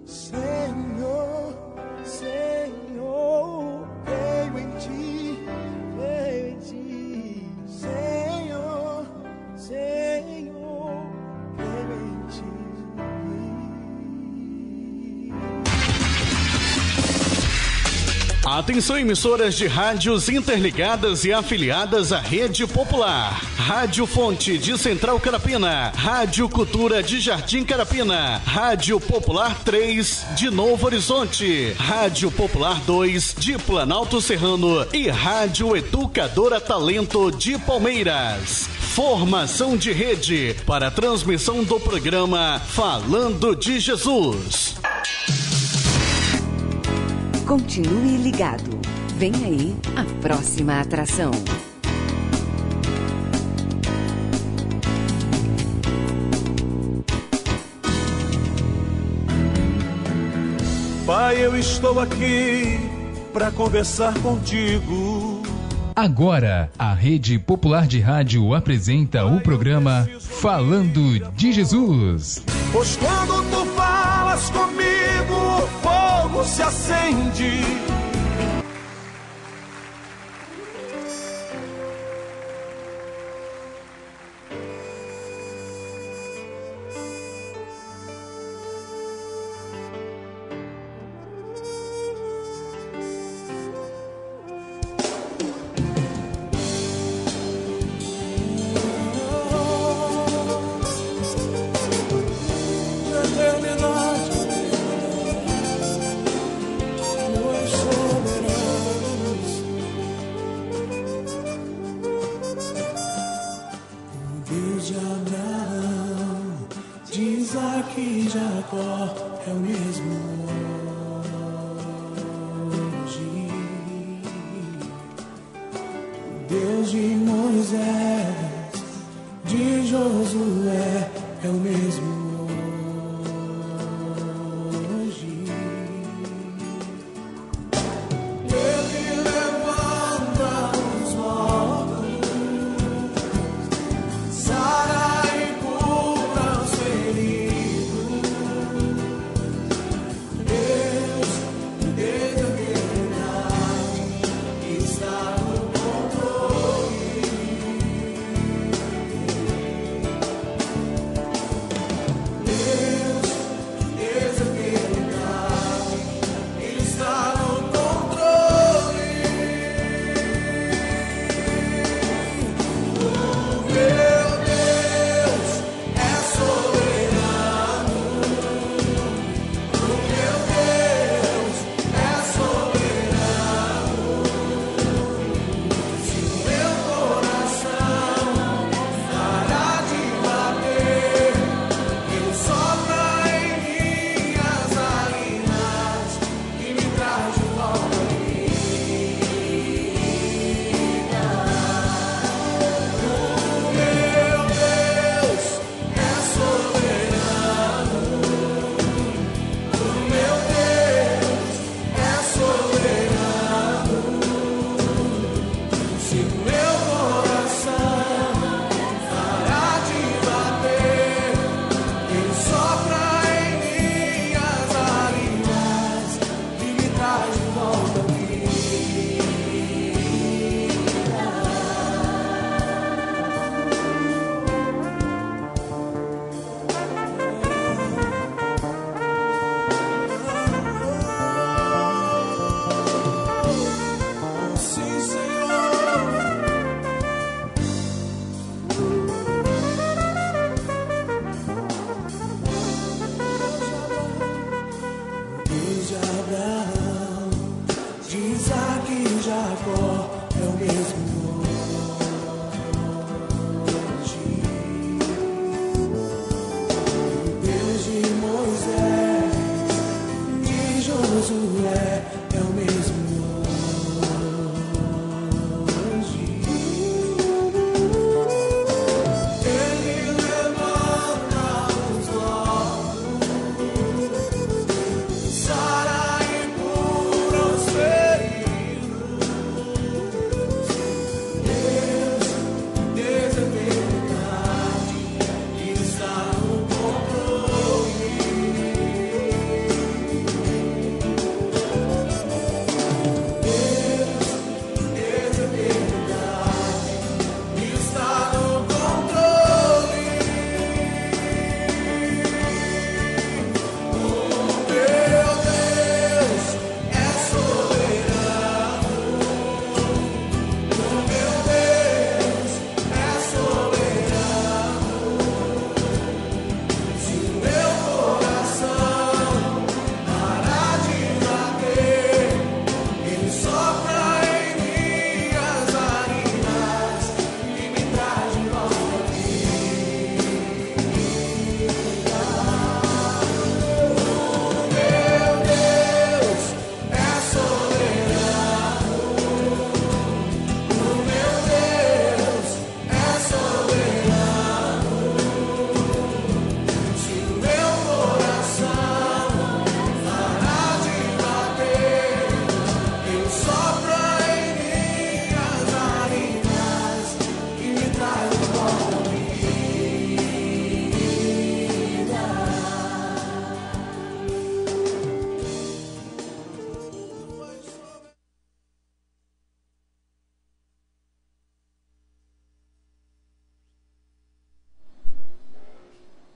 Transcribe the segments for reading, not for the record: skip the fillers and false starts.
Senhor, Senhor, creio em ti, Senhor, Senhor, creio em ti. Atenção, emissoras de rádios interligadas e afiliadas à Rede Popular. Rádio Fonte de Central Carapina, Rádio Cultura de Jardim Carapina, Rádio Popular 3 de Novo Horizonte, Rádio Popular 2 de Planalto Serrano e Rádio Educadora Talento de Palmeiras. Formação de rede para a transmissão do programa Falando de Jesus. Continue ligado. Vem aí a próxima atração. Pai, eu estou aqui para conversar contigo. Agora, a Rede Popular de Rádio apresenta o programa Falando de Jesus. Pois quando tu falas comigo, o fogo se acende.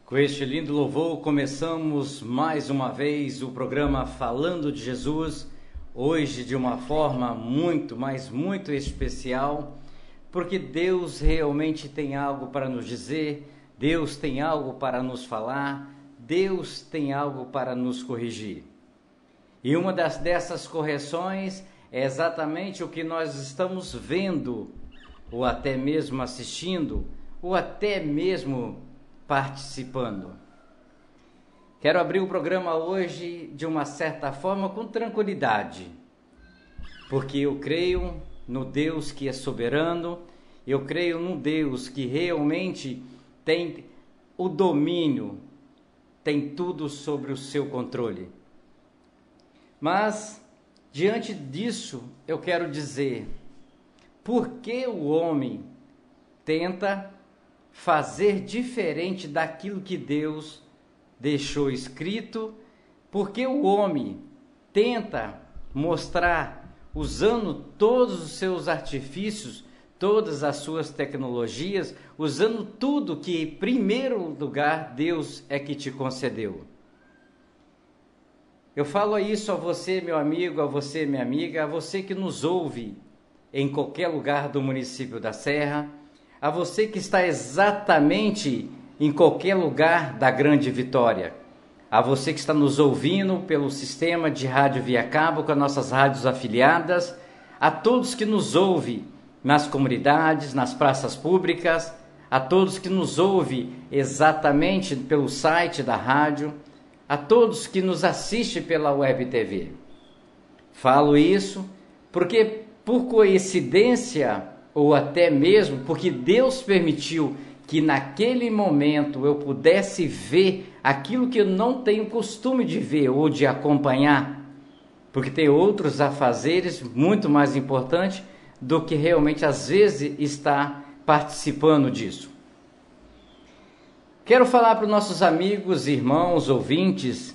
Com este lindo louvor, começamos mais uma vez o programa Falando de Jesus, hoje de uma forma muito, mas muito especial, porque Deus realmente tem algo para nos dizer, Deus tem algo para nos falar, Deus tem algo para nos corrigir. E uma dessas correções é exatamente o que nós estamos vendo, ou até mesmo assistindo, ou até mesmo participando. Quero abrir o programa hoje de uma certa forma com tranquilidade, porque eu creio no Deus que é soberano, eu creio num Deus que realmente tem o domínio, tem tudo sobre o seu controle. Mas, diante disso, eu quero dizer, por que o homem tenta fazer diferente daquilo que Deus deixou escrito? Porque o homem tenta mostrar, usando todos os seus artifícios, todas as suas tecnologias, usando tudo que, em primeiro lugar, Deus é que te concedeu. Eu falo isso a você, meu amigo, a você, minha amiga, a você que nos ouve em qualquer lugar do município da Serra, a você que está exatamente em qualquer lugar da Grande Vitória, a você que está nos ouvindo pelo sistema de rádio via cabo com as nossas rádios afiliadas, a todos que nos ouvem nas comunidades, nas praças públicas, a todos que nos ouvem exatamente pelo site da rádio, a todos que nos assistem pela Web TV. Falo isso porque, por coincidência, ou até mesmo porque Deus permitiu que naquele momento eu pudesse ver aquilo que eu não tenho costume de ver ou de acompanhar, porque tem outros afazeres muito mais importantes do que realmente às vezes estar participando disso. Quero falar para os nossos amigos, irmãos, ouvintes,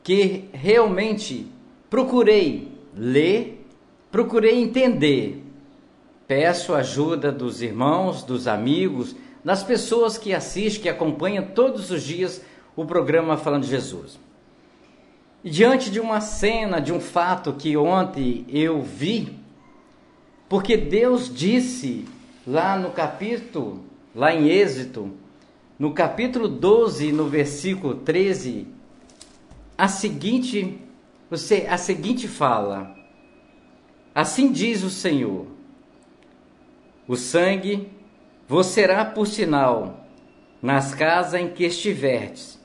que realmente procurei ler, procurei entender. Peço a ajuda dos irmãos, dos amigos, das pessoas que assistem, que acompanham todos os dias o programa Falando de Jesus. E diante de uma cena, de um fato que ontem eu vi, porque Deus disse lá no capítulo, lá em Êxodo, no capítulo 12, no versículo 13, a seguinte fala: assim diz o Senhor, o sangue vos será por sinal nas casas em que estiverdes.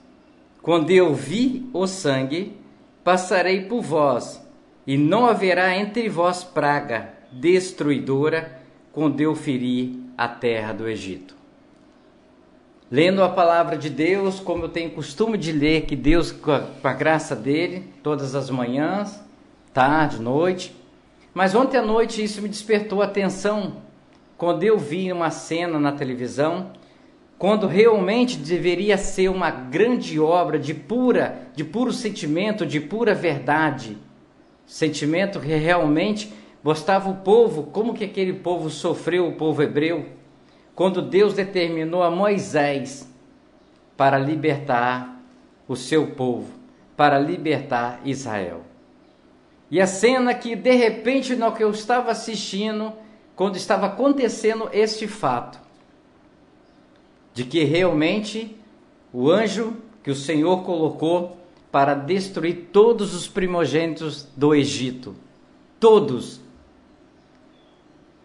Quando eu vi o sangue, passarei por vós, e não haverá entre vós praga destruidora, quando eu ferir a terra do Egito. Lendo a palavra de Deus, como eu tenho costume de ler, que Deus, com a graça dele, todas as manhãs, tarde, noite. Mas ontem à noite isso me despertou a atenção, quando eu vi uma cena na televisão, quando realmente deveria ser uma grande obra de puro sentimento, de pura verdade. Sentimento que realmente mostrava o povo, como que aquele povo sofreu, o povo hebreu, quando Deus determinou a Moisés para libertar o seu povo, para libertar Israel. E a cena que, de repente, no que eu estava assistindo, quando estava acontecendo este fato, de que realmente o anjo que o Senhor colocou para destruir todos os primogênitos do Egito, todos,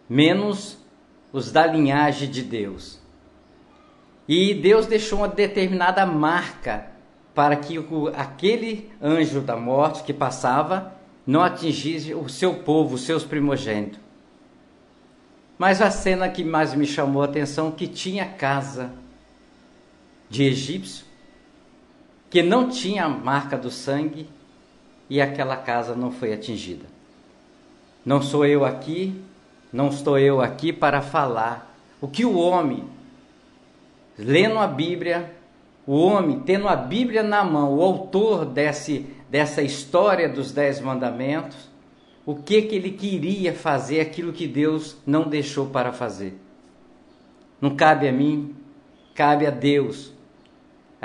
menos os da linhagem de Deus. E Deus deixou uma determinada marca para que aquele anjo da morte que passava não atingisse o seu povo, os seus primogênitos. Mas a cena que mais me chamou a atenção, que tinha casa de egípcio, que não tinha a marca do sangue, e aquela casa não foi atingida. Não estou eu aqui para falar o que o homem, lendo a Bíblia, o homem tendo a Bíblia na mão, o autor dessa história dos 10 mandamentos, o que ele queria fazer, aquilo que Deus não deixou para fazer. Não cabe a mim, cabe a Deus.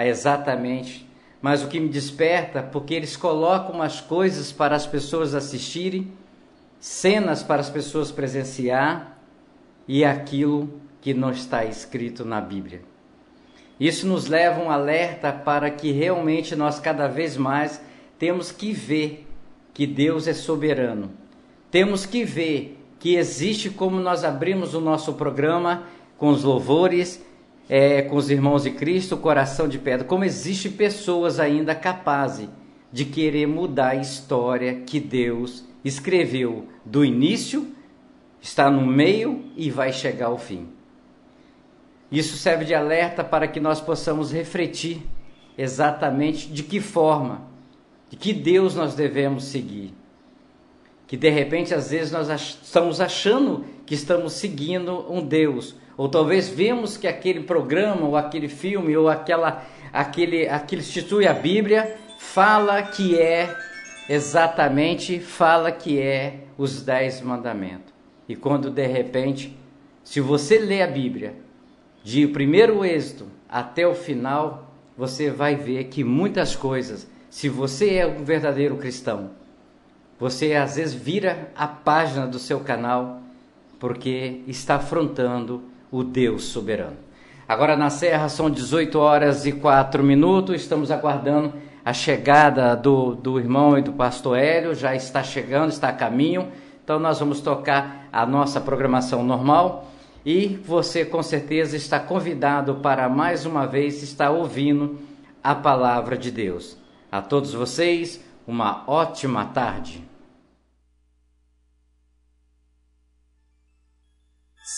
exatamente, mas o que me desperta, porque eles colocam as coisas para as pessoas assistirem, cenas para as pessoas presenciar, e aquilo que não está escrito na Bíblia. Isso nos leva um alerta para que realmente nós cada vez mais temos que ver que Deus é soberano. Temos que ver que existe, como nós abrimos o nosso programa com os louvores, com os irmãos de Cristo, coração de pedra, como existe pessoas ainda capazes de querer mudar a história que Deus escreveu do início, está no meio e vai chegar ao fim. Isso serve de alerta para que nós possamos refletir exatamente de que forma, de que Deus nós devemos seguir. Que de repente, às vezes, nós estamos achando que estamos seguindo um Deus, ou talvez vemos que aquele programa, ou aquele filme, ou aquele institui a Bíblia, fala que é os 10 mandamentos. E quando de repente, se você lê a Bíblia, de primeiro Êxodo até o final, você vai ver que muitas coisas, se você é um verdadeiro cristão, você às vezes vira a página do seu canal, porque está afrontando o Deus soberano. Agora na Serra são 18h04, estamos aguardando a chegada do irmão e do pastor Hélio, já está chegando, está a caminho, então nós vamos tocar a nossa programação normal. E você com certeza está convidado para mais uma vez estar ouvindo a palavra de Deus. A todos vocês, uma ótima tarde.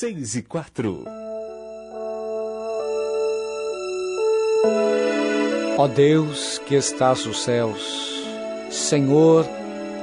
6h04. Ó Deus que estás nos céus, Senhor,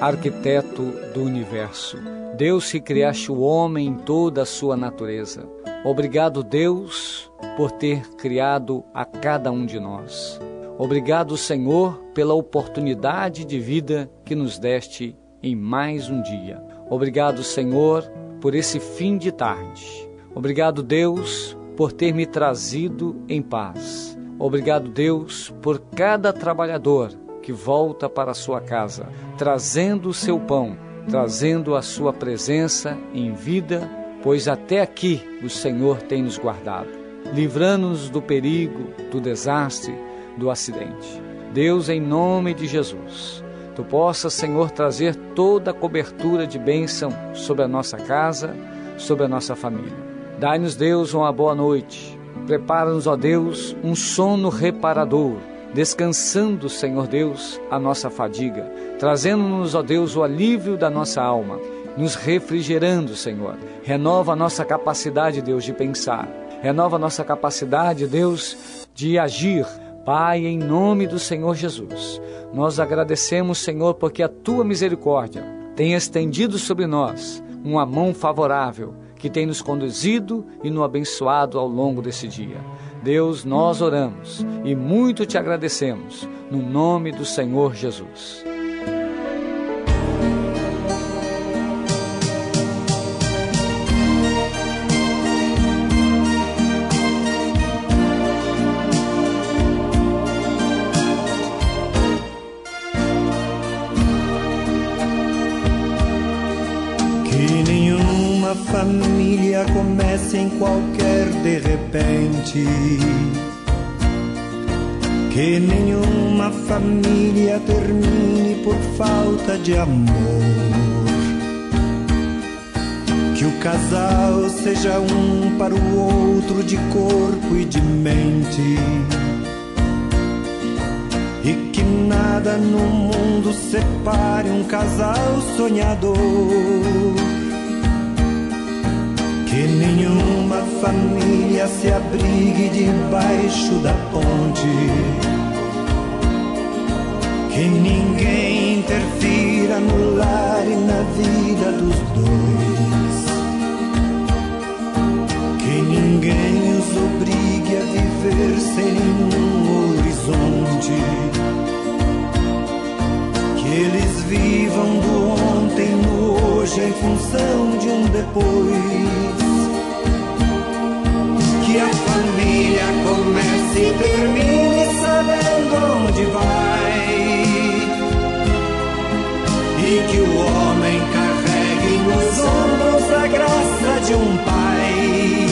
arquiteto do universo, Deus que criaste o homem em toda a sua natureza. Obrigado, Deus, por ter criado a cada um de nós. Obrigado, Senhor, pela oportunidade de vida que nos deste em mais um dia. Obrigado, Senhor, por esse fim de tarde. Obrigado, Deus, por ter me trazido em paz. Obrigado, Deus, por cada trabalhador que volta para a sua casa, trazendo o seu pão, trazendo a sua presença em vida, pois até aqui o Senhor tem nos guardado, livrando-nos do perigo, do desastre, do acidente. Deus, em nome de Jesus, Tu possas, Senhor, trazer toda a cobertura de bênção sobre a nossa casa, sobre a nossa família. Dai-nos, Deus, uma boa noite. Prepara-nos, ó Deus, um sono reparador, descansando, Senhor Deus, a nossa fadiga, trazendo-nos, ó Deus, o alívio da nossa alma, nos refrigerando, Senhor. Renova a nossa capacidade, Deus, de pensar. Renova a nossa capacidade, Deus, de agir. Pai, em nome do Senhor Jesus, nós agradecemos, Senhor, porque a Tua misericórdia tem estendido sobre nós uma mão favorável, que tem nos conduzido e nos abençoado ao longo desse dia. Deus, nós oramos e muito Te agradecemos, no nome do Senhor Jesus. Família comece em qualquer de repente, que nenhuma família termine por falta de amor, que o casal seja um para o outro de corpo e de mente, e que nada no mundo separe um casal sonhador. Que nenhuma família se abrigue debaixo da ponte, que ninguém interfira no lar e na vida dos dois, que ninguém os obrigue a viver sem nenhum horizonte, que eles vivam do ontem no hoje em função de um depois. Que a família comece e termine sabendo onde vai, e que o homem carregue nos ombros a graça de um pai,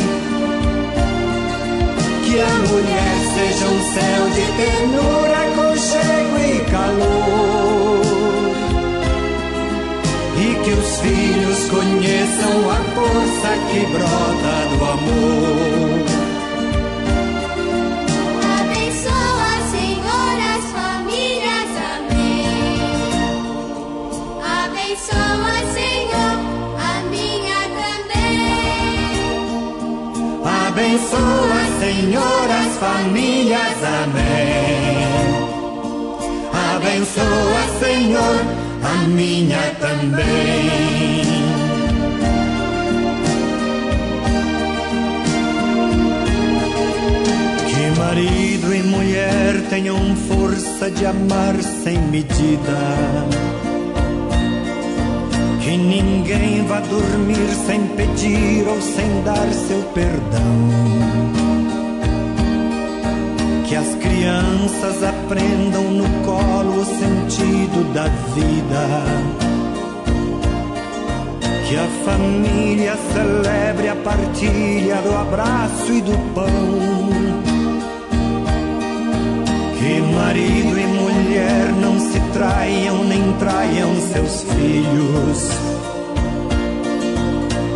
que a mulher seja um céu de ternura, aconchego e calor, e que os filhos conheçam a força que brota do amor. Abençoa, Senhor, as famílias, amém. Abençoa, Senhor, a minha também. Abençoa, Senhor, as famílias, amém. Abençoa, Senhor, a minha também. Que marido e mulher tenham força de amar sem medida, que ninguém vá dormir sem pedir ou sem dar seu perdão, que as crianças aprendam no colo o sentido da vida, que a família celebre a partilha do abraço e do pão, que marido e mulher não se traiam nem traiam seus filhos,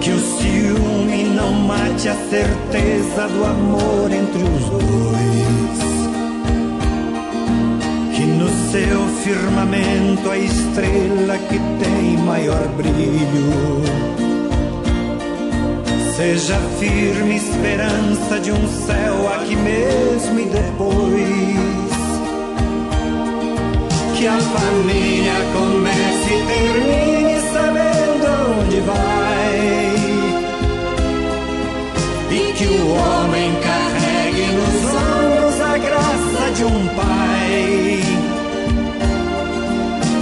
que o ciúme não mate a certeza do amor entre os dois, que no seu firmamento a estrela que tem maior brilho seja firme esperança de um céu aqui mesmo e depois, que a família comece e termine sabendo onde vai, e que o homem carregue nos ombros a graça de um pai,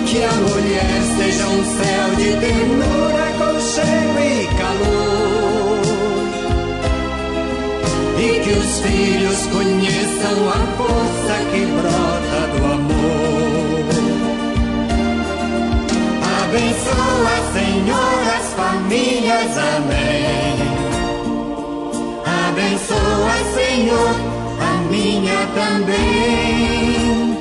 que a mulher seja um céu de ternura, aconchego e calor, e que os filhos conheçam a força que brota do amor. Abençoa, Senhor, as famílias, amém. Abençoa, Senhor, a minha também.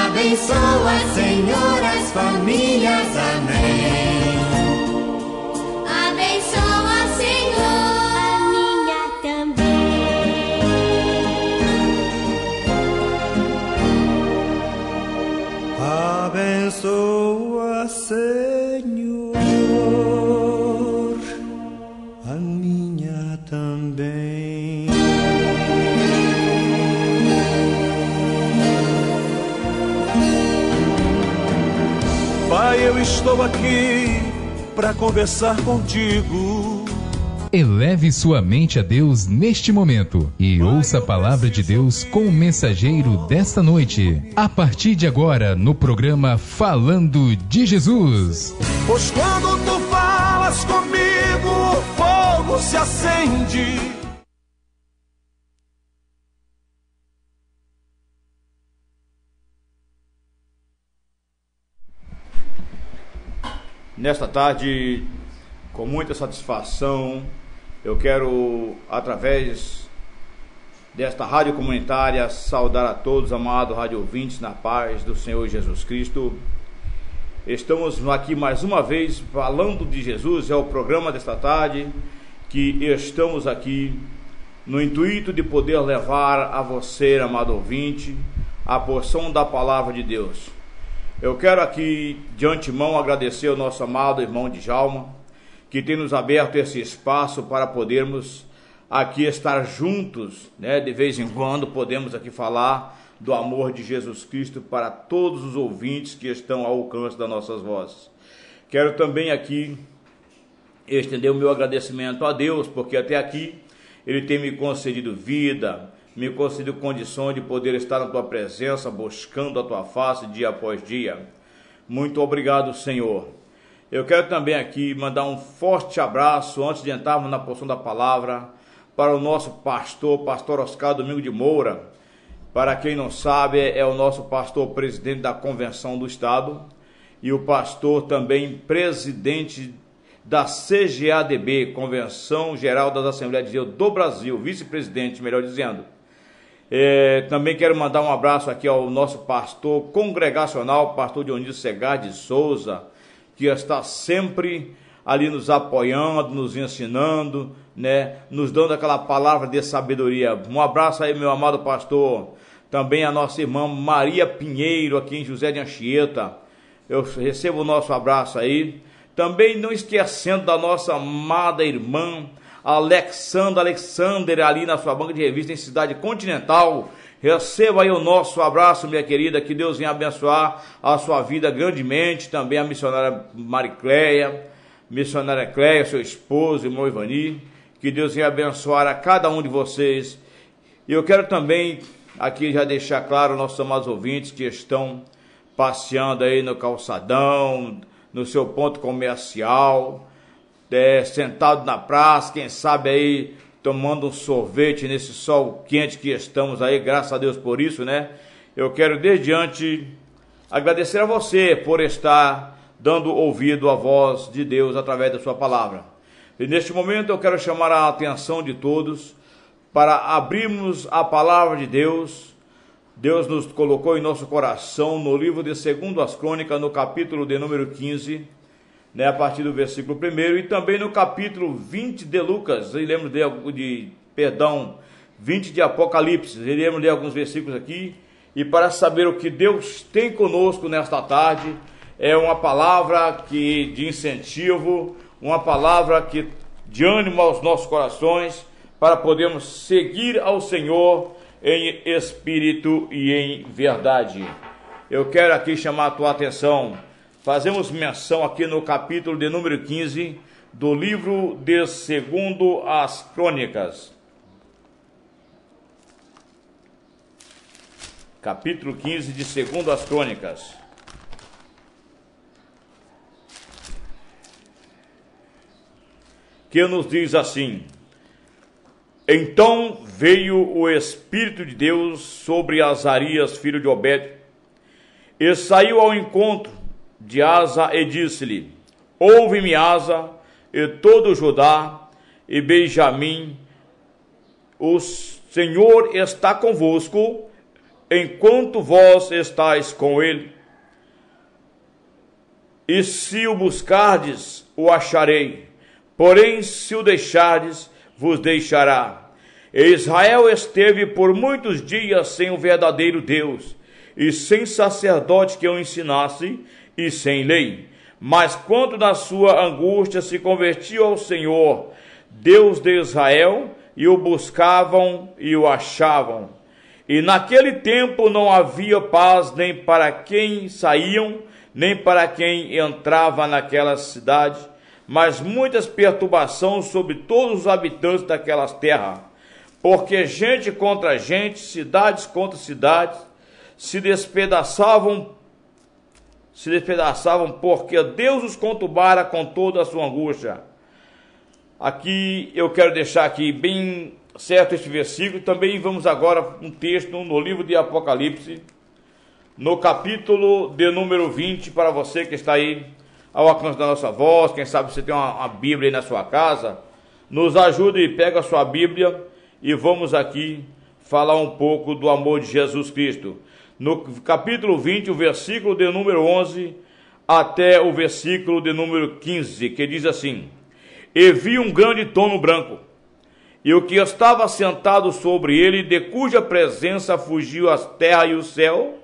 Abençoa, Senhor, as famílias, amém. Abençoa, Senhor, a minha também. Abençoa, Senhor, a minha também. Pai, eu estou aqui para conversar contigo. Eleve sua mente a Deus neste momento e ouça a palavra de Deus com o mensageiro desta noite. A partir de agora, no programa Falando de Jesus. Pois quando tu falas comigo, o fogo se acende. Nesta tarde, com muita satisfação, eu quero, através desta rádio comunitária, saudar a todos, amados rádio ouvintes, na paz do Senhor Jesus Cristo. Estamos aqui mais uma vez falando de Jesus, é o programa desta tarde, que estamos aqui no intuito de poder levar a você, amado ouvinte, a porção da palavra de Deus. Eu quero aqui, de antemão, agradecer ao nosso amado irmão Djalma, que tem nos aberto esse espaço para podermos aqui estar juntos, né? De vez em quando podemos aqui falar do amor de Jesus Cristo para todos os ouvintes que estão ao alcance das nossas vozes. Quero também aqui estender o meu agradecimento a Deus, porque até aqui Ele tem me concedido vida, me concedido condições de poder estar na Tua presença, buscando a Tua face dia após dia. Muito obrigado, Senhor. Eu quero também aqui mandar um forte abraço, antes de entrarmos na porção da palavra, para o nosso pastor Oscar Domingo de Moura, Para quem não sabe, é o nosso pastor presidente da Convenção do Estado e o pastor também presidente da CGADB, Convenção Geral das Assembleias de Deus do Brasil, vice-presidente, melhor dizendo. Também quero mandar um abraço aqui ao nosso pastor congregacional, pastor Dionísio Segar de Souza, que está sempre ali nos apoiando, nos ensinando, né, nos dando aquela palavra de sabedoria. Um abraço aí, meu amado pastor. Também a nossa irmã Maria Pinheiro, aqui em José de Anchieta. Eu recebo o nosso abraço aí. Também não esquecendo da nossa amada irmã Alexander, ali na sua banca de revista em Cidade Continental. Receba aí o nosso abraço, minha querida, que Deus venha abençoar a sua vida grandemente. Também a missionária Maricléia, missionária Cléia, seu esposo, irmão Ivani, que Deus venha abençoar a cada um de vocês. E eu quero também aqui já deixar claro, nossos amados ouvintes que estão passeando aí no calçadão, no seu ponto comercial, sentado na praça, quem sabe aí tomando um sorvete nesse sol quente que estamos aí, graças a Deus por isso, né? Eu quero desde diante agradecer a você por estar dando ouvido à voz de Deus através da sua palavra. E neste momento eu quero chamar a atenção de todos para abrirmos a palavra de Deus. Deus nos colocou em nosso coração no livro de 2 Crônicas, no capítulo de número 15, né, a partir do versículo 1, e também no capítulo 20 de Lucas, eu lembro 20 de Apocalipse, eu lembro de alguns versículos aqui, e para saber o que Deus tem conosco nesta tarde, é uma palavra de incentivo, uma palavra de ânimo aos nossos corações, para podermos seguir ao Senhor em espírito e em verdade. Eu quero aqui chamar a tua atenção. Fazemos menção aqui no capítulo de número 15 do livro de 2 as Crônicas. Capítulo 15 de 2 as Crônicas. Que nos diz assim: Então veio o Espírito de Deus sobre Azarias, filho de Obed, e saiu ao encontro de Asa e disse-lhe: Ouve-me, Asa, e todo Judá e Benjamim, o Senhor está convosco, enquanto vós estáis com ele. E se o buscardes, o acharei, porém se o deixardes, vos deixará. E Israel esteve por muitos dias sem o verdadeiro Deus, e sem sacerdote que o ensinasse, e sem lei. Mas quando na sua angústia se convertiu ao Senhor, Deus de Israel, e o buscavam e o achavam. E naquele tempo não havia paz nem para quem saíam, nem para quem entrava naquela cidade, mas muitas perturbações sobre todos os habitantes daquelas terras, porque gente contra gente, cidades contra cidades, se despedaçavam porque Deus os conturbara com toda a sua angústia. Aqui eu quero deixar aqui bem certo este versículo. Também vamos agora um texto no livro de Apocalipse, no capítulo de número 20, para você que está aí ao alcance da nossa voz. Quem sabe você tem uma Bíblia aí na sua casa, nos ajude e pega a sua Bíblia e vamos aqui falar um pouco do amor de Jesus Cristo. No capítulo 20, o versículo de número 11 até o versículo de número 15, que diz assim: E vi um grande trono branco, e o que estava sentado sobre ele, de cuja presença fugiu a terra e o céu,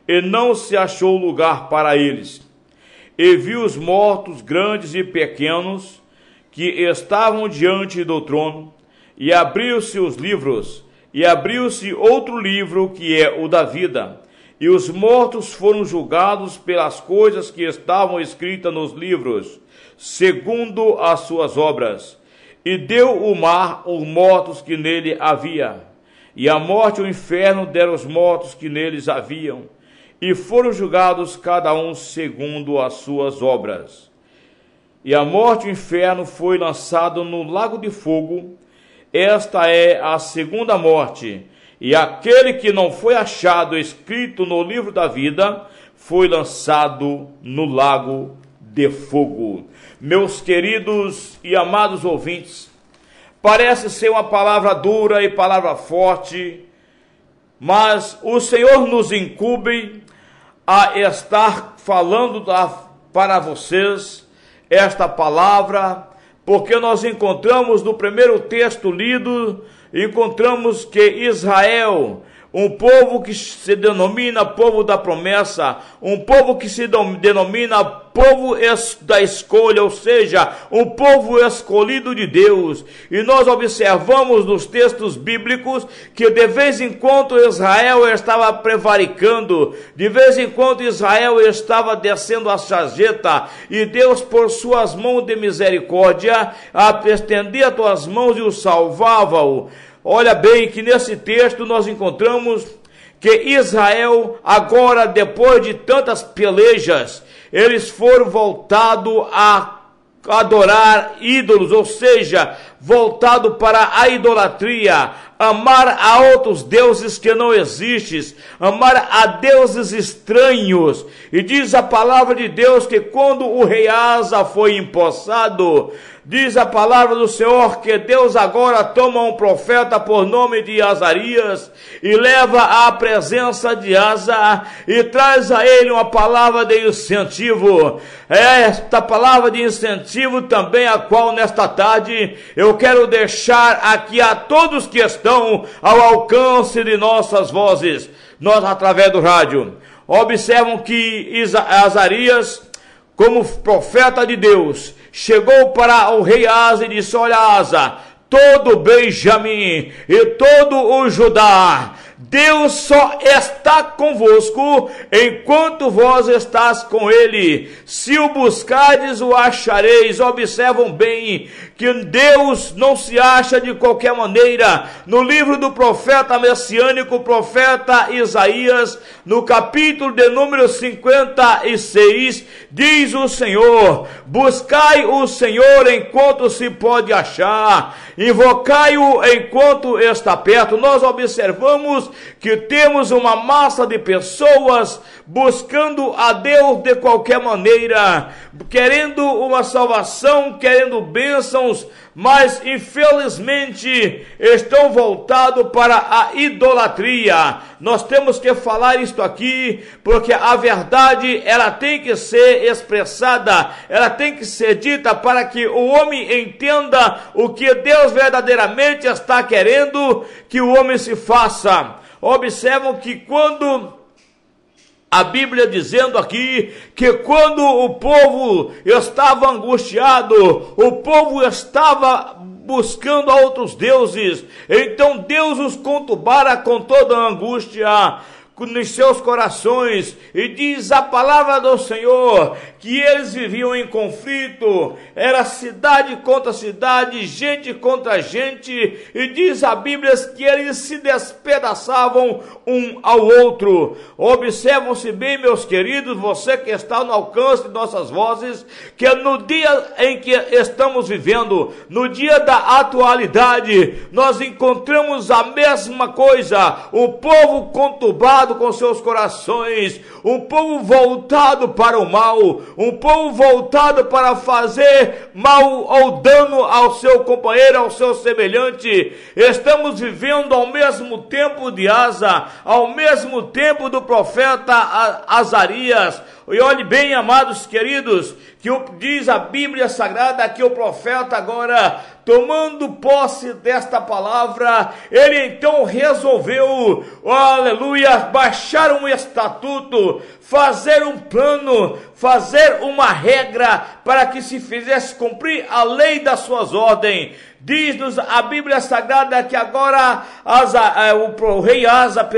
e não se achou lugar para eles. E vi os mortos, grandes e pequenos, que estavam diante do trono, e abriu-se os livros, e abriu-se outro livro, que é o da vida. E os mortos foram julgados pelas coisas que estavam escritas nos livros, segundo as suas obras. E deu o mar os mortos que nele havia, e a morte e o inferno deram os mortos que neles haviam, e foram julgados cada um segundo as suas obras. E a morte e o inferno foi lançado no lago de fogo. Esta é a segunda morte, e aquele que não foi achado escrito no livro da vida foi lançado no lago de fogo. Meus queridos e amados ouvintes, parece ser uma palavra dura e palavra forte, mas o Senhor nos incumbe a estar falando para vocês esta palavra, porque nós encontramos no primeiro texto lido, encontramos que Israel, um povo que se denomina povo da promessa, um povo que se denomina povo da escolha, ou seja, um povo escolhido de Deus. E nós observamos nos textos bíblicos que de vez em quando Israel estava prevaricando, de vez em quando Israel estava descendo a sarjeta, e Deus, por suas mãos de misericórdia, estendia as tuas mãos e o salvava-o. Olha bem que nesse texto nós encontramos que Israel, agora depois de tantas pelejas, eles foram voltados a adorar ídolos, ou seja, voltado para a idolatria, amar a outros deuses que não existem, amar a deuses estranhos. E diz a palavra de Deus que quando o rei Asa foi empossado, diz a palavra do Senhor que Deus agora toma um profeta por nome de Azarias e leva à presença de Asa e traz a ele uma palavra de incentivo. É esta palavra de incentivo também a qual nesta tarde eu quero deixar aqui a todos que estão ao alcance de nossas vozes, nós através do rádio. Observam que Azarias, como profeta de Deus, chegou para o rei Asa e disse: olha, Asa, todo Benjamim e todo o Judá, Deus só está convosco enquanto vós estás com ele. Se o buscardes, o achareis. Observam bem que Deus não se acha de qualquer maneira. No livro do profeta messiânico, profeta Isaías, no capítulo de número 56, diz o Senhor: buscai o Senhor enquanto se pode achar, invocai-o enquanto está perto. Nós observamos que temos uma massa de pessoas buscando a Deus de qualquer maneira, querendo uma salvação, querendo bênçãos, mas infelizmente estão voltados para a idolatria. Nós temos que falar isto aqui, porque a verdade ela tem que ser expressada, ela tem que ser dita para que o homem entenda o que Deus verdadeiramente está querendo que o homem se faça. Observam que quando a Bíblia dizendo aqui que quando o povo estava angustiado, o povo estava buscando a outros deuses, então Deus os conturbara com toda a angústia nos seus corações, e diz a palavra do Senhor que eles viviam em conflito, era cidade contra cidade, gente contra gente, e diz a Bíblia que eles se despedaçavam um ao outro. Observam-se bem, meus queridos, você que está no alcance de nossas vozes, que no dia em que estamos vivendo, no dia da atualidade, nós encontramos a mesma coisa, o povo conturbado com seus corações, um povo voltado para o mal, um povo voltado para fazer mal ou dano ao seu companheiro, ao seu semelhante. Estamos vivendo ao mesmo tempo de Asa, ao mesmo tempo do profeta Azarias. E olhe bem, amados queridos, que diz a Bíblia Sagrada que o profeta agora, tomando posse desta palavra, ele então resolveu, aleluia, baixar um estatuto, fazer um plano, fazer uma regra para que se fizesse cumprir a lei das suas ordens. Diz-nos a Bíblia Sagrada que agora o rei Asa,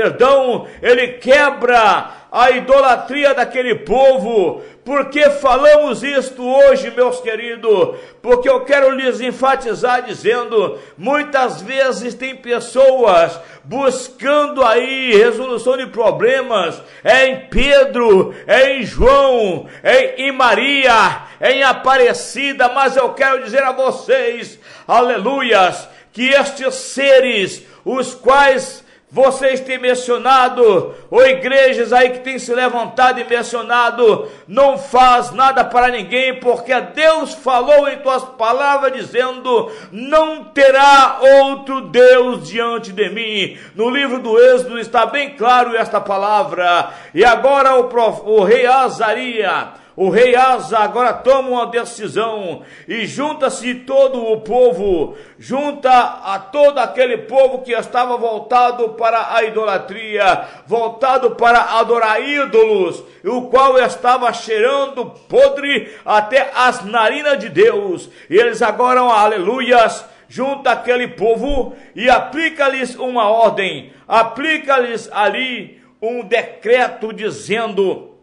ele quebra a idolatria daquele povo. Por que falamos isto hoje, meus queridos? Porque eu quero lhes enfatizar dizendo, muitas vezes tem pessoas buscando aí resolução de problemas, é em Pedro, é em João, é em Maria, é em Aparecida, mas eu quero dizer a vocês, aleluias, que estes seres, os quais vocês têm mencionado, ou igrejas aí que têm se levantado e mencionado, não faz nada para ninguém, porque Deus falou em tuas palavras dizendo, não terá outro Deus diante de mim. No livro do Êxodo está bem claro esta palavra. E agora o rei Azarias, o rei Asa agora toma uma decisão e junta-se todo o povo, junta a todo aquele povo que estava voltado para a idolatria, voltado para adorar ídolos, o qual estava cheirando podre até as narinas de Deus. E eles agora, aleluias, junta aquele povo e aplica-lhes uma ordem, aplica-lhes ali um decreto dizendo: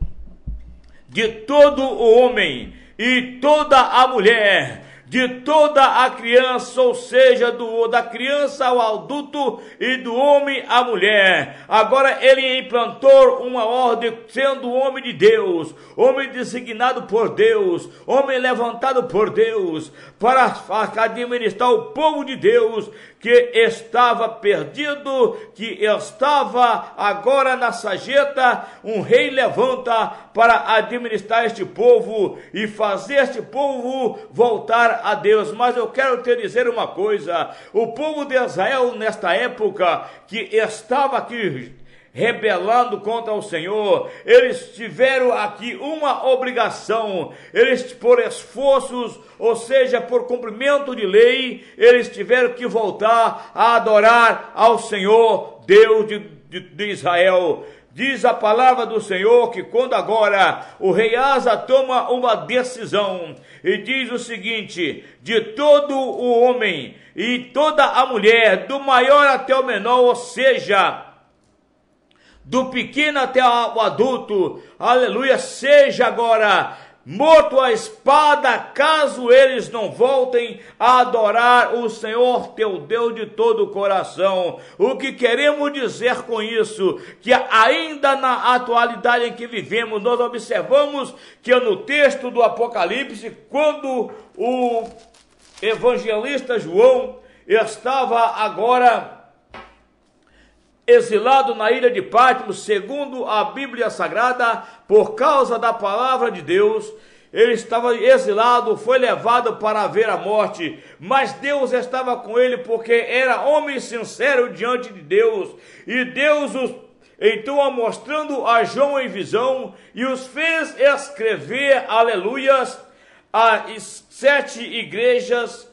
de todo o homem e toda a mulher, de toda a criança, ou seja, da criança ao adulto e do homem à mulher. Agora ele implantou uma ordem, sendo homem de Deus, homem designado por Deus, homem levantado por Deus, para administrar o povo de Deus, que estava perdido, que estava agora na sarjeta. Um rei levanta para administrar este povo e fazer este povo voltar a Deus. Mas eu quero te dizer uma coisa: o povo de Israel nesta época que estava aqui rebelando contra o Senhor, eles tiveram aqui uma obrigação, eles por esforços, ou seja, por cumprimento de lei, eles tiveram que voltar a adorar ao Senhor, Deus de Israel. Diz a palavra do Senhor que quando agora o rei Asa toma uma decisão e diz o seguinte: de todo o homem e toda a mulher, do maior até o menor, ou seja, do pequeno até o adulto, aleluia, seja agora morto a espada, caso eles não voltem a adorar o Senhor teu Deus de todo o coração. O que queremos dizer com isso? Que ainda na atualidade em que vivemos, nós observamos que no texto do Apocalipse, quando o evangelista João estava agora exilado na ilha de Patmos, segundo a Bíblia Sagrada, por causa da palavra de Deus, ele estava exilado, foi levado para ver a morte, mas Deus estava com ele porque era homem sincero diante de Deus, e Deus então mostrando a João em visão, e os fez escrever, aleluias, as 7 igrejas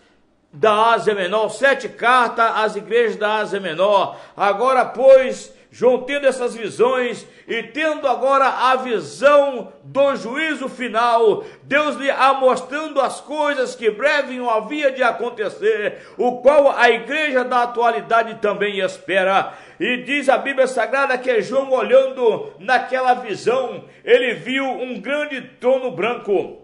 da Ásia Menor, 7 cartas às igrejas da Ásia Menor. Agora, pois, João tendo essas visões e tendo agora a visão do juízo final, Deus lhe mostrando as coisas que breve havia de acontecer, o qual a igreja da atualidade também espera. E diz a Bíblia Sagrada que João, olhando naquela visão, ele viu um grande trono branco,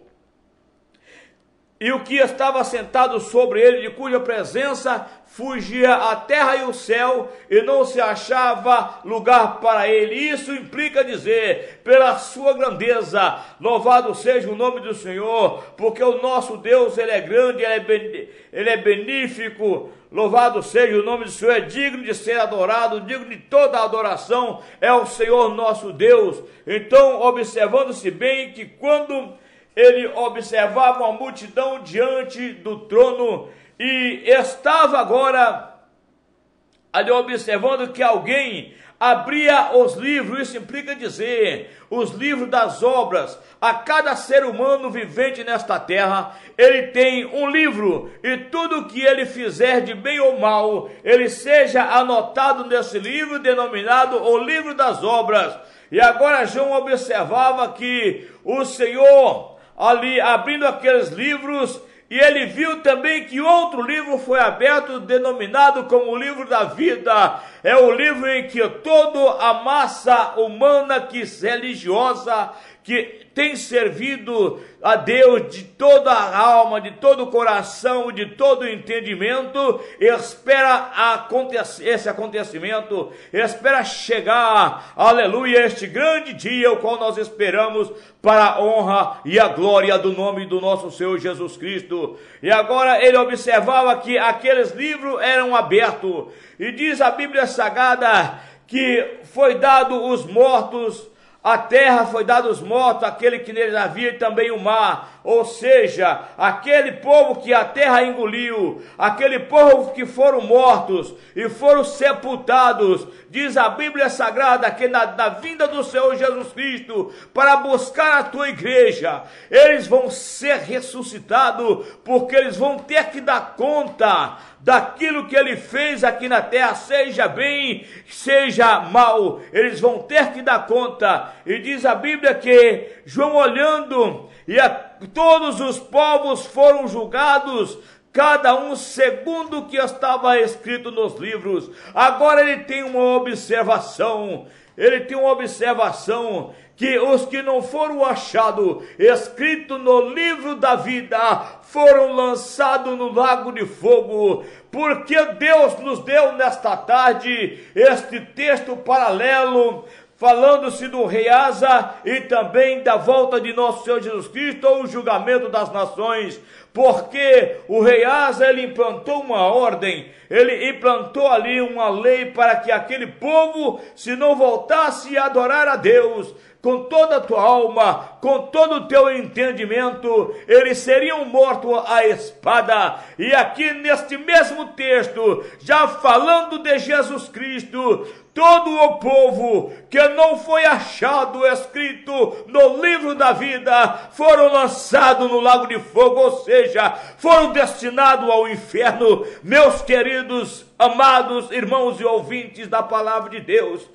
e o que estava sentado sobre ele, de cuja presença fugia a terra e o céu, e não se achava lugar para ele. Isso implica dizer, pela sua grandeza, louvado seja o nome do Senhor, porque o nosso Deus, ele é grande, ele é benéfico. Louvado seja o nome do Senhor, é digno de ser adorado, digno de toda a adoração, é o Senhor nosso Deus. Então, observando-se bem que quando ele observava uma multidão diante do trono, e estava agora ali observando que alguém abria os livros. Isso implica dizer, os livros das obras. A cada ser humano vivente nesta terra, ele tem um livro, e tudo que ele fizer de bem ou mal, ele seja anotado nesse livro, denominado o livro das obras. E agora João observava que o Senhor ali abrindo aqueles livros, e ele viu também que outro livro foi aberto, denominado como o livro da vida. É o livro em que toda a massa humana que é religiosa, que tem servido a Deus de toda a alma, de todo o coração, de todo o entendimento, espera esse acontecimento, espera chegar, aleluia, este grande dia, o qual nós esperamos para a honra e a glória do nome do nosso Senhor Jesus Cristo. E agora ele observava que aqueles livros eram abertos, e diz a Bíblia Sagrada que foi dado os mortos, a terra foi dada aos mortos, aquele que neles havia, e também o mar, ou seja, aquele povo que a terra engoliu, aquele povo que foram mortos e foram sepultados. Diz a Bíblia Sagrada que na vinda do Senhor Jesus Cristo, para buscar a tua igreja, eles vão ser ressuscitados, porque eles vão ter que dar conta daquilo que ele fez aqui na terra, seja bem, seja mal, eles vão ter que dar conta. E diz a Bíblia que João olhando, e todos os povos foram julgados, cada um segundo o que estava escrito nos livros. Agora ele tem uma observação, que os que não foram achados escritos no livro da vida foram lançados no lago de fogo, porque Deus nos deu nesta tarde este texto paralelo, falando-se do rei Asa e também da volta de nosso Senhor Jesus Cristo, ou o julgamento das nações, porque o rei Asa, ele implantou uma ordem, ele implantou ali uma lei para que aquele povo, se não voltasse a adorar a Deus com toda a tua alma, com todo o teu entendimento, eles seriam mortos à espada. E aqui neste mesmo texto, já falando de Jesus Cristo, todo o povo que não foi achado escrito no livro da vida foram lançados no lago de fogo, ou seja, foram destinados ao inferno. Meus queridos, amados irmãos e ouvintes da palavra de Deus,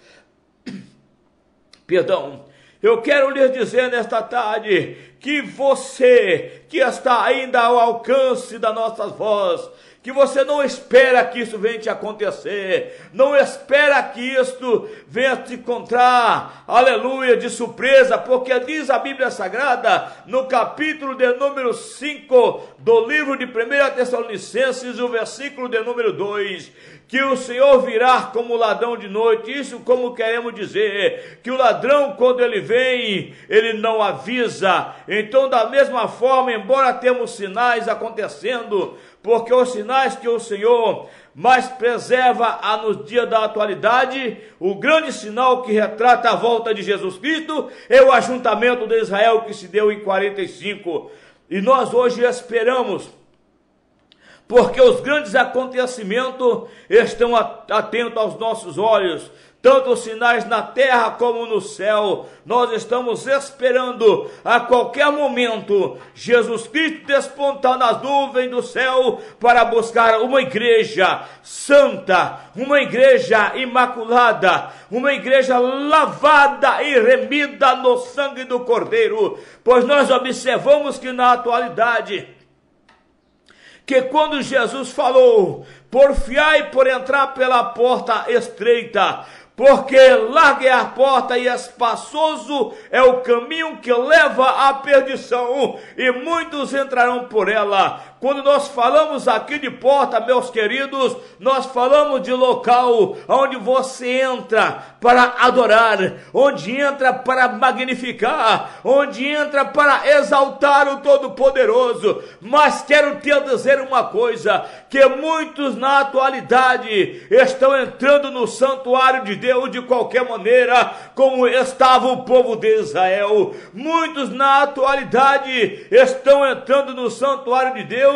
eu quero lhes dizer nesta tarde que você que está ainda ao alcance da nossa voz, que você não espera que isso venha te acontecer, não espera que isto venha te encontrar, aleluia, de surpresa, porque diz a Bíblia Sagrada, no capítulo de número 5 do livro de 1 Tessalonicenses, o versículo de número 2, que o Senhor virá como ladrão de noite. Isso como queremos dizer, que o ladrão, quando ele vem, ele não avisa. Então, da mesma forma, embora temos sinais acontecendo, porque os sinais que o Senhor mais preserva nos dias da atualidade, o grande sinal que retrata a volta de Jesus Cristo é o ajuntamento de Israel que se deu em 45. E nós hoje esperamos, porque os grandes acontecimentos estão atentos aos nossos olhos, tanto os sinais na terra como no céu. Nós estamos esperando a qualquer momento Jesus Cristo despontar nas nuvens do céu para buscar uma igreja santa, uma igreja imaculada, uma igreja lavada e remida no sangue do Cordeiro, pois nós observamos que na atualidade, que quando Jesus falou, porfiai por entrar pela porta estreita, porque larga é a porta e espaçoso é o caminho que leva à perdição, e muitos entrarão por ela. Quando nós falamos aqui de porta, meus queridos, nós falamos de local onde você entra para adorar, onde entra para magnificar, onde entra para exaltar o Todo-Poderoso. Mas quero te dizer uma coisa, que muitos na atualidade estão entrando no santuário de Deus de qualquer maneira, como estava o povo de Israel. Muitos na atualidade estão entrando no santuário de Deus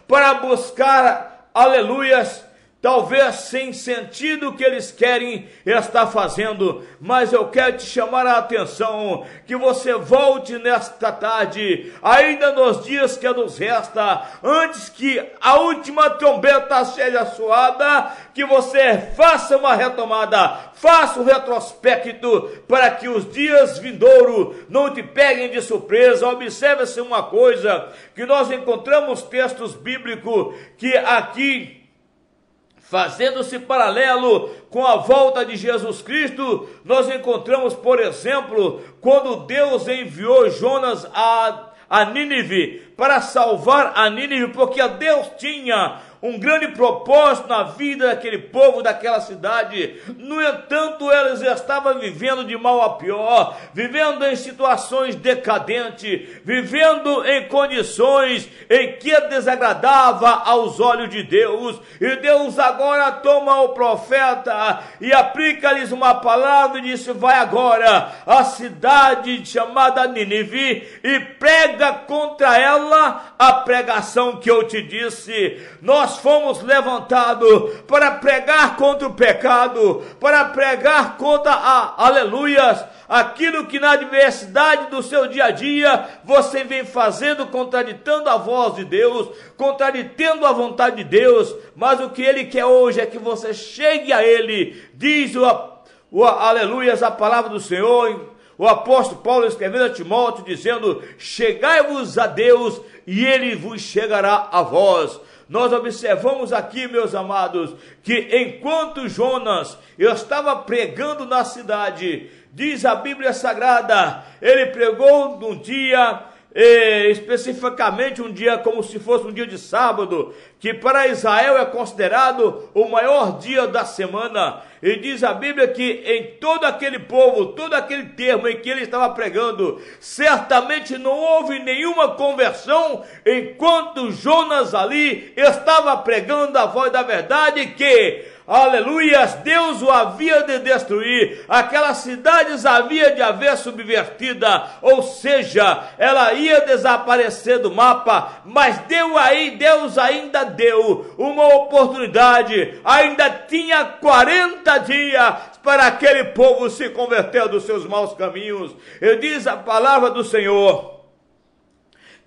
para buscar, aleluias, talvez sem sentido o que eles querem estar fazendo, mas eu quero te chamar a atenção, que você volte nesta tarde, ainda nos dias que nos resta, antes que a última trombeta seja soada, que você faça uma retomada, faça um retrospecto, para que os dias vindouros não te peguem de surpresa. Observe-se uma coisa, que nós encontramos textos bíblicos que aqui, fazendo-se paralelo com a volta de Jesus Cristo, nós encontramos, por exemplo, quando Deus enviou Jonas a Nínive para salvar a Nínive, porque Deus tinha um grande propósito na vida daquele povo, daquela cidade. No entanto, eles estavam vivendo de mal a pior, vivendo em situações decadentes, vivendo em condições em que desagradava aos olhos de Deus. E Deus agora toma o profeta e aplica-lhes uma palavra e disse: vai agora à cidade chamada Nínive e prega contra ela a pregação que eu te disse. Nós fomos levantados para pregar contra o pecado, para pregar contra aleluias, aquilo que na adversidade do seu dia a dia você vem fazendo, contraditando a voz de Deus, contraditando a vontade de Deus. Mas o que Ele quer hoje é que você chegue a Ele. Diz aleluias, a palavra do Senhor, o apóstolo Paulo escrevendo a Timóteo, dizendo: chegai-vos a Deus e Ele vos chegará a vós. Nós observamos aqui, meus amados, que enquanto Jonas estava pregando na cidade, diz a Bíblia Sagrada, ele pregou num dia, especificamente um dia como se fosse um dia de sábado, que para Israel é considerado o maior dia da semana. E diz a Bíblia que em todo aquele povo, todo aquele termo em que ele estava pregando, certamente não houve nenhuma conversão, enquanto Jonas ali estava pregando a voz da verdade, que aleluias, Deus o havia de destruir, aquelas cidades havia de haver subvertida, ou seja, ela ia desaparecer do mapa. Mas Deus ainda deu uma oportunidade, ainda tinha 40 dias para aquele povo se converter dos seus maus caminhos. E diz a palavra do Senhor,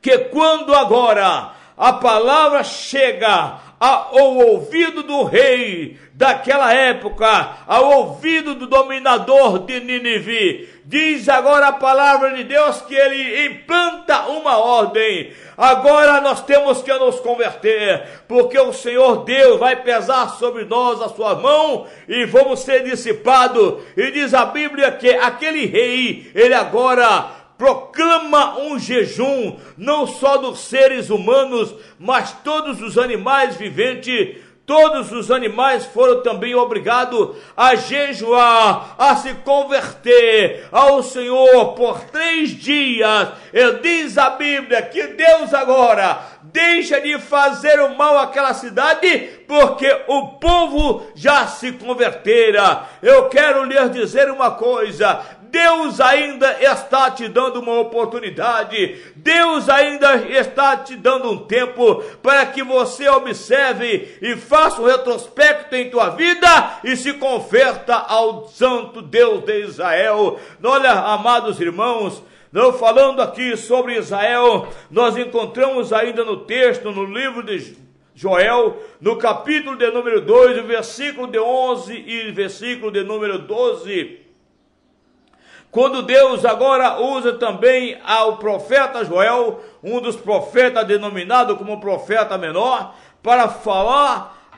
que quando agora a palavra chega ao ouvido do rei daquela época, ao ouvido do dominador de Nínive, diz agora a palavra de Deus que ele implanta uma ordem. Agora nós temos que nos converter, porque o Senhor Deus vai pesar sobre nós a sua mão e vamos ser dissipados. E diz a Bíblia que aquele rei, ele agora proclama um jejum, não só dos seres humanos, mas todos os animais viventes. Todos os animais foram também obrigados a jejuar, a se converter ao Senhor por 3 dias. E diz a Bíblia que Deus agora deixa de fazer o mal àquela cidade, porque o povo já se convertera. Eu quero lhes dizer uma coisa: Deus ainda está te dando uma oportunidade, Deus ainda está te dando um tempo para que você observe e faça um retrospecto em tua vida e se converta ao Santo Deus de Israel. Olha, amados irmãos, não falando aqui sobre Israel, nós encontramos ainda no texto, no livro de Joel, no capítulo de número 2, o versículo de 11 e versículo de número 12, quando Deus agora usa também ao profeta Joel, um dos profetas denominado como profeta menor, para falar,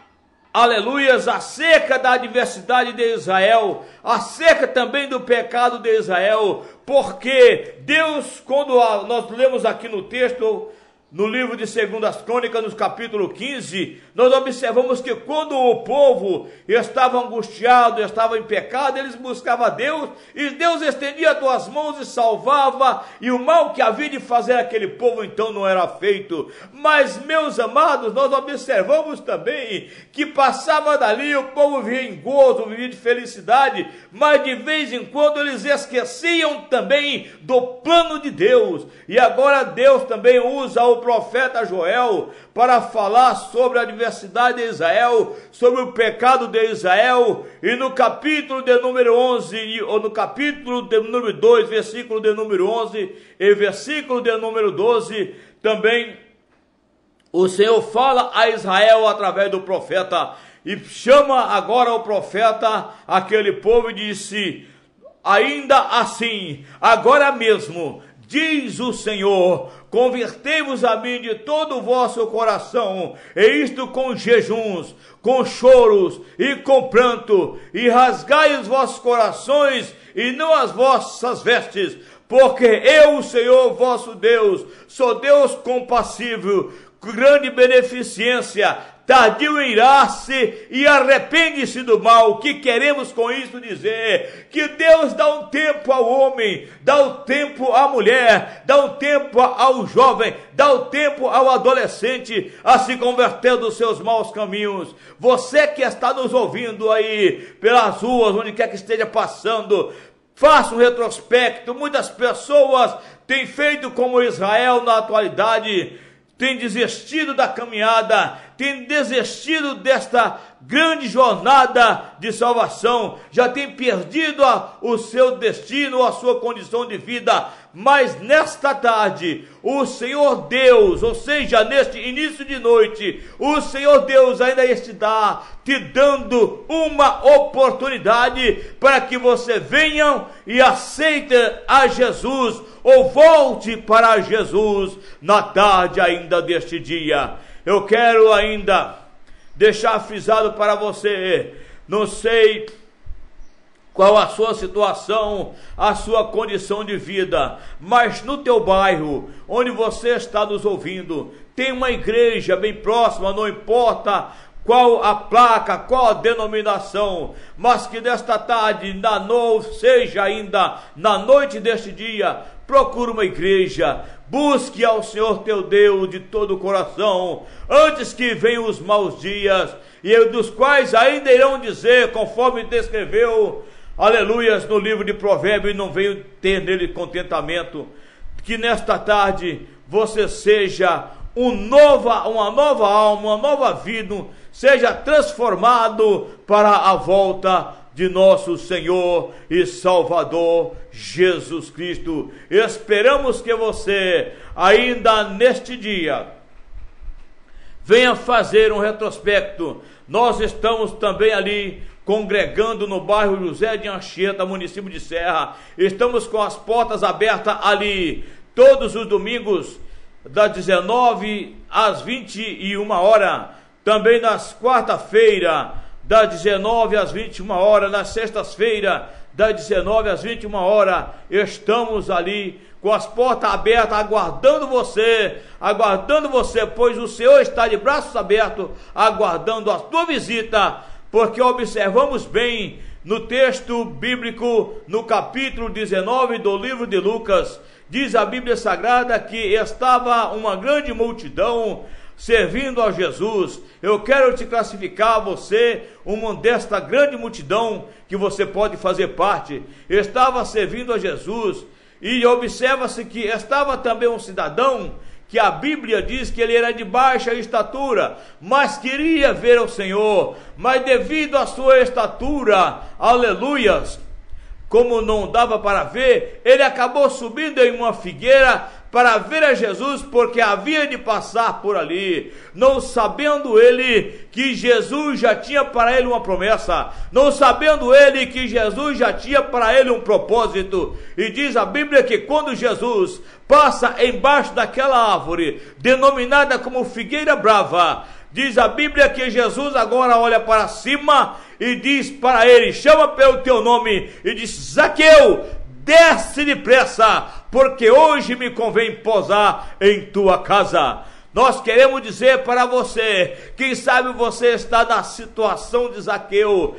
aleluias, acerca da adversidade de Israel, acerca também do pecado de Israel, porque Deus, quando nós lemos aqui no texto, no livro de 2 Crônicas, no capítulo 15, nós observamos que quando o povo estava angustiado, estava em pecado, eles buscavam a Deus, e Deus estendia as tuas mãos e salvava, e o mal que havia de fazer aquele povo então não era feito. Mas, meus amados, nós observamos também que passava dali, o povo vivia em gozo, vivia de felicidade, mas de vez em quando eles esqueciam também do plano de Deus. E agora Deus também usa o profeta Joel para falar sobre a adversidade de Israel, sobre o pecado de Israel. E no capítulo de número 11, ou no capítulo de número 2, versículo de número 11 e versículo de número 12, também o Senhor fala a Israel através do profeta, e chama agora o profeta, aquele povo, e disse: ainda assim, agora mesmo, diz o Senhor, convertei-vos a mim de todo o vosso coração, e isto com jejuns, com choros e com pranto, e rasgai os vossos corações e não as vossas vestes, porque eu, o Senhor vosso Deus, sou Deus compassível, grande beneficência, tardio em irar-se e arrepende-se do mal. O que queremos com isso dizer? Que Deus dá um tempo ao homem, dá um tempo à mulher, dá um tempo ao jovem, dá um tempo ao adolescente a se converter dos seus maus caminhos. Você que está nos ouvindo aí pelas ruas, onde quer que esteja passando, faça um retrospecto. Muitas pessoas têm feito como Israel na atualidade, têm desistido da caminhada, têm desistido desta grande jornada de salvação, já têm perdido o seu destino, a sua condição de vida. Mas nesta tarde, o Senhor Deus, ou seja, neste início de noite, o Senhor Deus ainda está te dando uma oportunidade para que você venha e aceite a Jesus, ou volte para Jesus na tarde ainda deste dia. Eu quero ainda deixar frisado para você, não sei qual a sua situação, a sua condição de vida, mas no teu bairro, onde você está nos ouvindo, tem uma igreja bem próxima, não importa qual a placa, qual a denominação, mas que nesta tarde, seja ainda na noite deste dia, procure uma igreja, busque ao Senhor teu Deus de todo o coração, antes que venham os maus dias, e dos quais ainda irão dizer, conforme descreveu, aleluias, no livro de Provérbios, e não veio ter nele contentamento. Que nesta tarde você seja uma nova alma, uma nova vida, seja transformado para a volta de nosso Senhor e Salvador Jesus Cristo. Esperamos que você, ainda neste dia, venha fazer um retrospecto. Nós estamos também ali congregando no bairro José de Anchieta, município de Serra. Estamos com as portas abertas ali todos os domingos, das 19 às 21 horas. Também nas quarta-feira, das 19 às 21 horas. Nas sextas-feiras, das 19 às 21 horas. Estamos ali com as portas abertas, aguardando você, pois o Senhor está de braços abertos, aguardando a tua visita, porque observamos bem no texto bíblico, no capítulo 19 do livro de Lucas, diz a Bíblia Sagrada que estava uma grande multidão servindo a Jesus. Eu quero te classificar, você, uma desta grande multidão que você pode fazer parte. Estava servindo a Jesus, e observa-se que estava também um cidadão que a Bíblia diz que ele era de baixa estatura, mas queria ver o Senhor, mas devido à sua estatura, aleluias, como não dava para ver, ele acabou subindo em uma figueira para ver a Jesus, porque havia de passar por ali, não sabendo ele que Jesus já tinha para ele uma promessa, não sabendo ele que Jesus já tinha para ele um propósito. E diz a Bíblia que quando Jesus passa embaixo daquela árvore, denominada como figueira brava, diz a Bíblia que Jesus agora olha para cima e diz para ele, chama pelo teu nome, e diz: Zaqueu, desce depressa, porque hoje me convém posar em tua casa. Nós queremos dizer para você, quem sabe você está na situação de Zaqueu,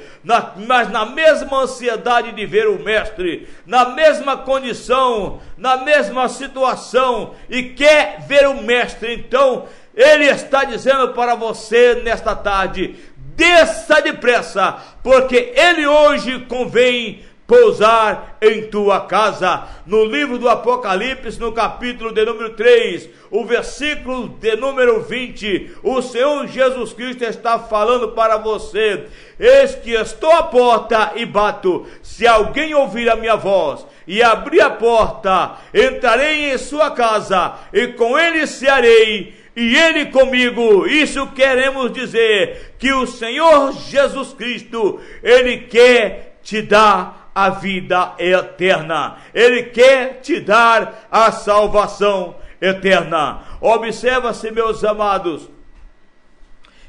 mas na mesma ansiedade de ver o mestre, na mesma condição, na mesma situação, e quer ver o mestre. Então ele está dizendo para você nesta tarde: desça depressa, porque ele hoje convém pousar em tua casa. No livro do Apocalipse, no capítulo de número 3, o versículo de número 20, o Senhor Jesus Cristo está falando para você: eis que estou à porta e bato, se alguém ouvir a minha voz e abrir a porta, entrarei em sua casa e com ele cearei e ele comigo. Isso queremos dizer, que o Senhor Jesus Cristo, ele quer te dar a vida eterna, ele quer te dar a salvação eterna. Observa-se, meus amados,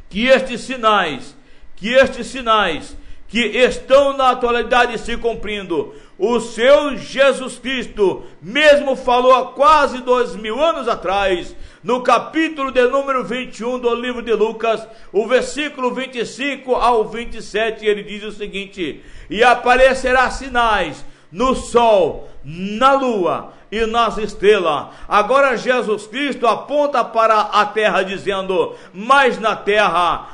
que estes sinais que estão na atualidade se cumprindo, o seu Jesus Cristo mesmo falou há quase 2000 anos atrás, no capítulo de número 21 do livro de Lucas, o versículo 25 ao 27, ele diz o seguinte: e aparecerá sinais no sol, na lua e nas estrelas. Agora Jesus Cristo aponta para a terra dizendo: mas na terra,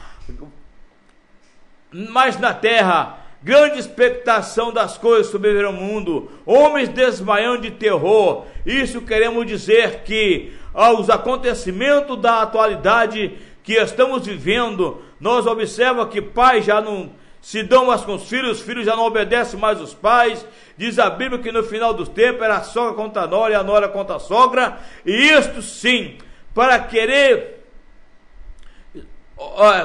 grande expectação das coisas sobrevirão ao mundo, homens desmaiando de terror. Isso queremos dizer que aos acontecimentos da atualidade que estamos vivendo, nós observamos que pais já não se dão mais com os filhos já não obedecem mais os pais. Diz a Bíblia que no final dos tempos era a sogra contra a nora e a nora contra a sogra, e isto sim, para querer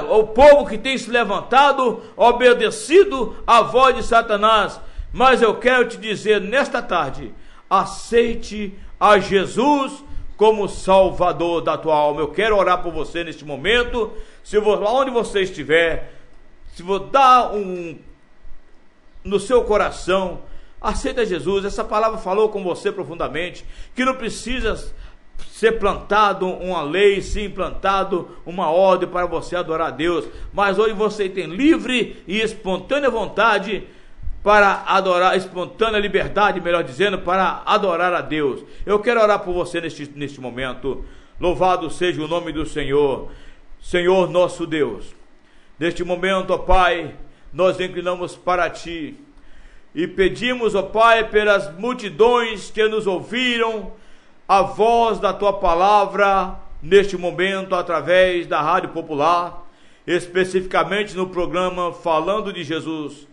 o povo que tem se levantado, obedecido à voz de Satanás. Mas eu quero te dizer nesta tarde: aceite a Jesus como Salvador da tua alma. Eu quero orar por você neste momento. Onde você estiver, se você dá no seu coração, aceita Jesus. Essa palavra falou com você profundamente, que não precisa ser plantado uma lei, sim implantado uma ordem para você adorar a Deus, mas hoje você tem livre e espontânea vontade para adorar, espontânea liberdade, melhor dizendo, para adorar a Deus. Eu quero orar por você neste momento. Louvado seja o nome do Senhor. Senhor nosso Deus, neste momento, ó Pai, nós inclinamos para Ti e pedimos, ó Pai, pelas multidões que nos ouviram a voz da Tua palavra neste momento através da Rádio Popular, especificamente no programa Falando de Jesus.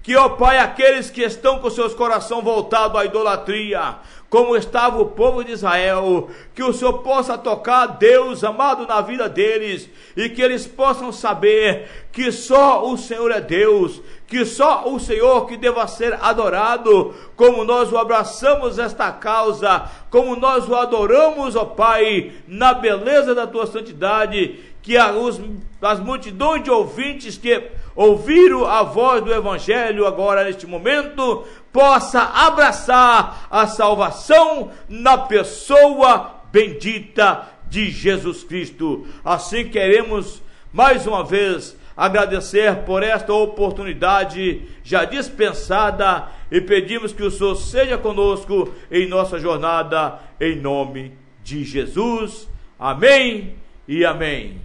Que, ó Pai, aqueles que estão com seus corações voltados à idolatria, como estava o povo de Israel, que o Senhor possa tocar, Deus amado, na vida deles, e que eles possam saber que só o Senhor é Deus, que só o Senhor que deva ser adorado, como nós o abraçamos esta causa, como nós o adoramos, ó Pai, na beleza da Tua santidade, que as multidões de ouvintes que ouviram a voz do Evangelho agora neste momento, possa abraçar a salvação na pessoa bendita de Jesus Cristo. Assim queremos mais uma vez agradecer por esta oportunidade já dispensada e pedimos que o Senhor seja conosco em nossa jornada, em nome de Jesus. Amém e amém.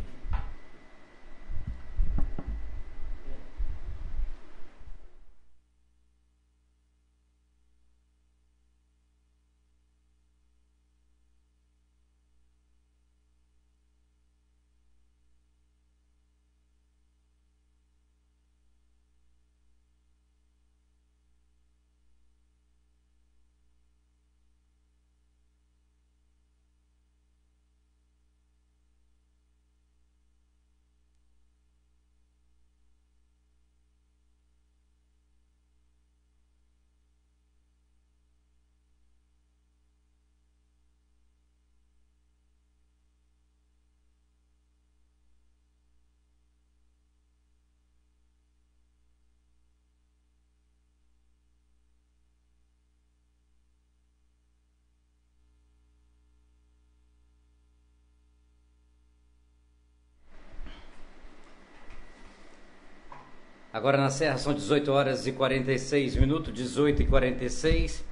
Agora na Serra são 18 horas e 46 minutos, 18 e 46.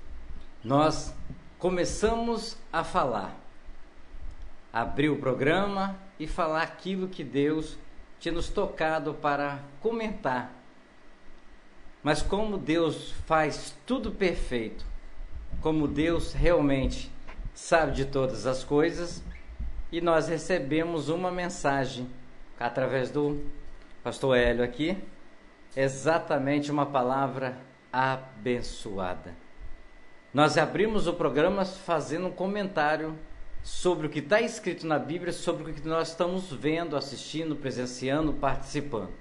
Nós começamos a falar, abrir o programa e falar aquilo que Deus tinha nos tocado para comentar. Mas como Deus faz tudo perfeito, como Deus realmente sabe de todas as coisas, e nós recebemos uma mensagem através do pastor Hélio aqui, exatamente uma palavra abençoada. Nós abrimos o programa fazendo um comentário sobre o que está escrito na Bíblia, sobre o que nós estamos vendo, assistindo, presenciando, participando.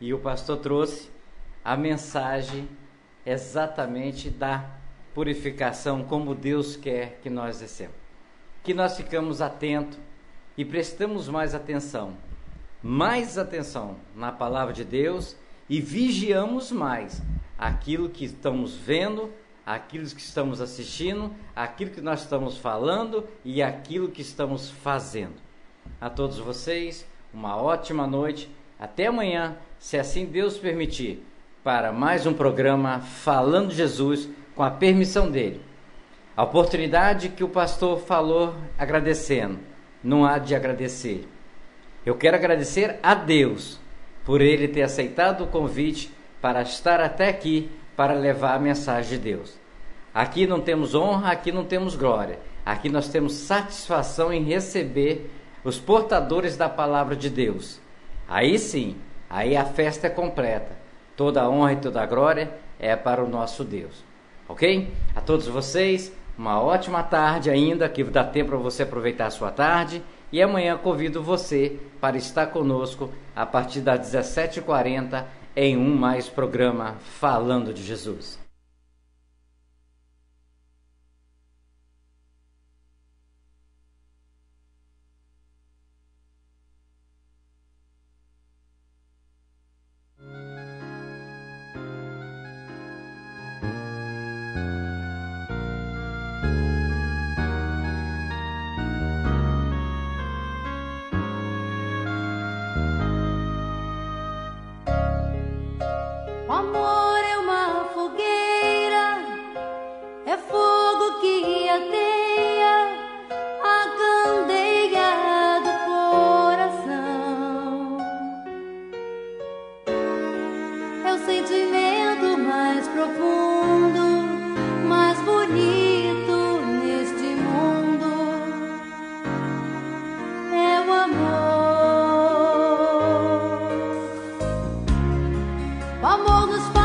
E o pastor trouxe a mensagem exatamente da purificação, como Deus quer que nós recebamos. Que nós ficamos atentos e prestamos mais atenção na palavra de Deus, e vigiamos mais aquilo que estamos vendo, aquilo que estamos assistindo, aquilo que nós estamos falando e aquilo que estamos fazendo. A todos vocês, uma ótima noite. Até amanhã, se assim Deus permitir, para mais um programa Falando de Jesus, com a permissão dele. A oportunidade que o pastor falou agradecendo, não há de agradecer. Eu quero agradecer a Deus por ele ter aceitado o convite para estar até aqui para levar a mensagem de Deus. Aqui não temos honra, aqui não temos glória. Aqui nós temos satisfação em receber os portadores da palavra de Deus. Aí sim, aí a festa é completa. Toda a honra e toda a glória é para o nosso Deus. Ok? A todos vocês, uma ótima tarde ainda, que dá tempo para você aproveitar a sua tarde. E amanhã convido você para estar conosco a partir das 17h40 em mais programa Falando de Jesus. O amor é uma fogueira, é fogo que ateia a candeia do coração. É o sentimento mais profundo, mais bonito neste mundo. É o amor. O amor nos